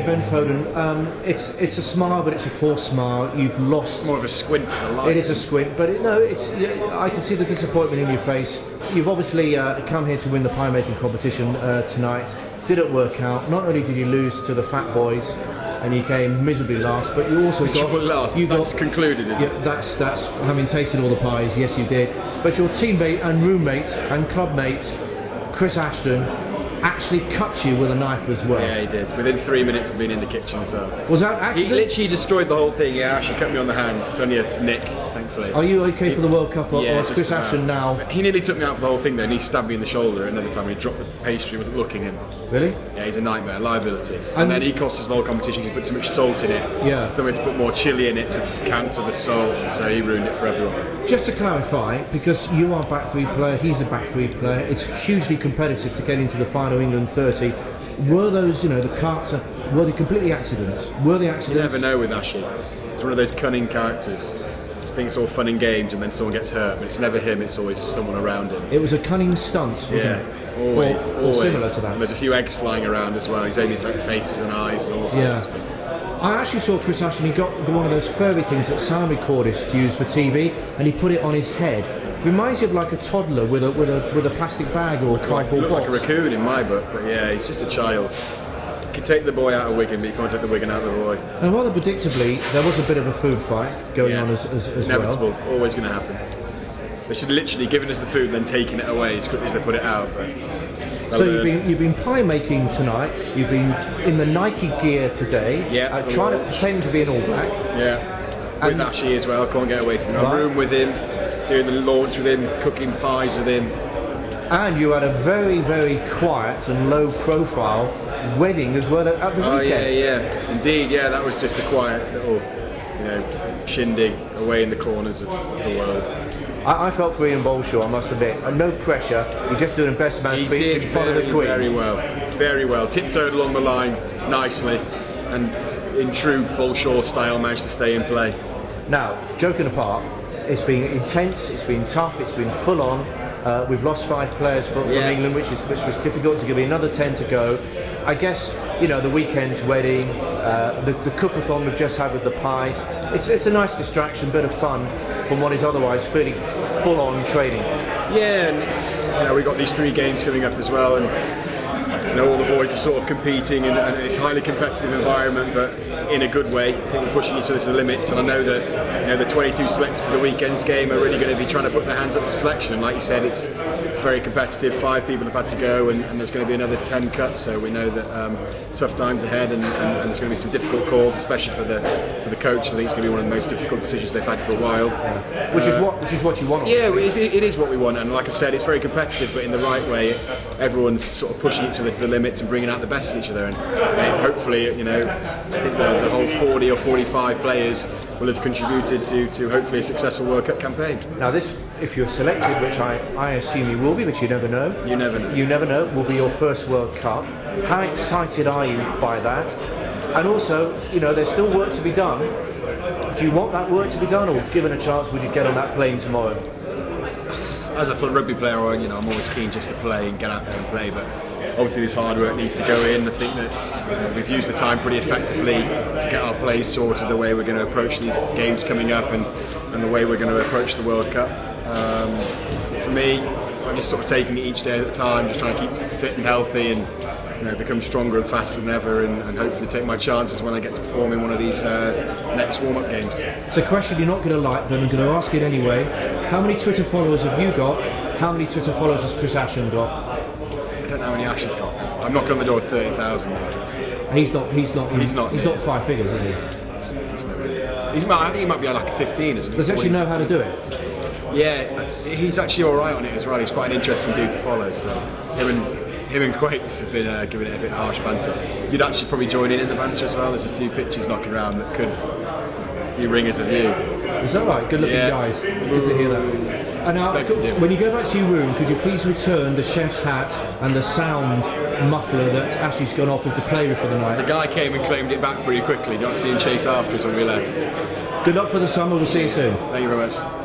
Ben Foden, it's a smile, but it's a forced smile. You've lost. More of a squint for the light. It is a squint, but I can see the disappointment in your face. You've obviously come here to win the pie making competition tonight. Didn't work out. Not only did you lose to the fat boys, and you came miserably last, but you also got last. That's concluded, isn't it? That's having tasted all the pies. Yes, you did. But your teammate and roommate and clubmate, Chris Ashton, actually cut you with a knife as well. Yeah, he did. Within 3 minutes of being in the kitchen as well. Was that actually? He literally destroyed the whole thing. Yeah, actually cut me on the hand. It's only a nick, thankfully. Are you okay for the World Cup, or is Chris Ashton now? He nearly took me out for the whole thing though, and he stabbed me in the shoulder another time when he dropped the pastry, wasn't looking him. Really? Yeah, he's a nightmare, liability. And then he cost us the whole competition because he put too much salt in it. Yeah. So we had to put more chilli in it to counter the salt, so he ruined it for everyone. Just to clarify, because you are a back three player, he's a back three player, it's hugely competitive to get into the final England 30. Were those, the carts, were they completely accidents? Were they accidents? You never know with Ashley. He's one of those cunning characters. Just thinks it's all fun and games and then someone gets hurt, but it's never him, it's always someone around him. It was a cunning stunt, wasn't it? Always, or similar to that. And there's a few eggs flying around as well. He's aiming for faces and eyes and all sorts. Yeah. I actually saw Chris Ashton, he got one of those furry things that sound recordists use for TV, and he put it on his head. Reminds you of like a toddler with a plastic bag or a cardboard box. Like a raccoon in my book, but yeah, he's just a child. You can take the boy out of Wigan, but you can't take the Wigan out of the boy. And rather predictably, there was a bit of a food fight going on as inevitable, well. always going to happen. They should literally given us the food and then taken it away as quickly as they put it out. But so you've been pie making tonight. You've been in the Nike gear today. Yeah. Trying to pretend to be an All Black. Yeah. With Ashley as well. Can't get away from him. I'm room with him, doing the launch with him, cooking pies with him. And you had a very, very quiet and low profile wedding as well at the weekend. Oh yeah, indeed, yeah. That was just a quiet little, shindig away in the corners of the world. I felt for Ian Bolshaw, I must admit. No pressure. He just doing a best man speech in front of the Queen. Very well. Tiptoed along the line nicely, and in true Bolshaw style, managed to stay in play. Now, joking apart, it's been intense. It's been tough. It's been full on. We've lost 5 players from England, which was difficult. To give me another 10 to go. I guess the weekend's wedding, the cookathon we've just had with the pies. It's a nice distraction, bit of fun from what is otherwise fairly full-on training. Yeah, and it's we've got these 3 games coming up as well, and all the boys are sort of competing, and it's a highly competitive environment, but in a good way. I think we're pushing each other to the limits, and I know that the 22 selected for the weekend's game are really going to be trying to put their hands up for selection. And like you said, it's very competitive. 5 people have had to go, and there's going to be another 10 cut. So we know that tough times ahead, and there's going to be some difficult calls, especially for the coach. I think it's going to be one of the most difficult decisions they've had for a while. Yeah. Which is what you want. Yeah, it is what we want, and like I said, it's very competitive, but in the right way. Everyone's sort of pushing each other to the limits and bringing out the best in each other, and hopefully, I think the whole 40 or 45 players will have contributed to hopefully a successful World Cup campaign. Now this, if you're selected, which I assume you will be, but you never know. You never know. You never know, will be your first World Cup. How excited are you by that? And also, there's still work to be done. Do you want that work to be done, or given a chance, would you get on that plane tomorrow? As a rugby player, I'm always keen just to play and get out there and play, but obviously this hard work needs to go in. I think that we've used the time pretty effectively to get our plays sorted, the way we're going to approach these games coming up, and the way we're going to approach the World Cup. For me, I'm just sort of taking it each day at a time, just trying to keep fit and healthy, and become stronger and faster than ever, and hopefully take my chances when I get to perform in one of these next warm-up games. It's a question you're not going to like, but I'm going to ask it anyway. How many Twitter followers have you got? How many Twitter followers has Chris Ashton got? I don't know how many Ash has got. I'm knocking on the door with 30,000 now. He's not 5 figures, is he? I think he might be like 15, isn't he? Does he actually know how to do it? Yeah, he's actually alright on it as well. He's quite an interesting dude to follow, so him and Quates have been giving it a bit harsh banter. You'd actually probably join in the banter as well. There's a few pictures knocking around that could be ringers of you. Is that right? Good looking guys. Good to hear that. And now, when you go back to your room, could you please return the chef's hat and the sound muffler that Ashley's gone off with to play with for the night? The guy came and claimed it back pretty quickly. Don't see him chase after us when we left. Good luck for the summer. We'll see you soon. Thank you very much.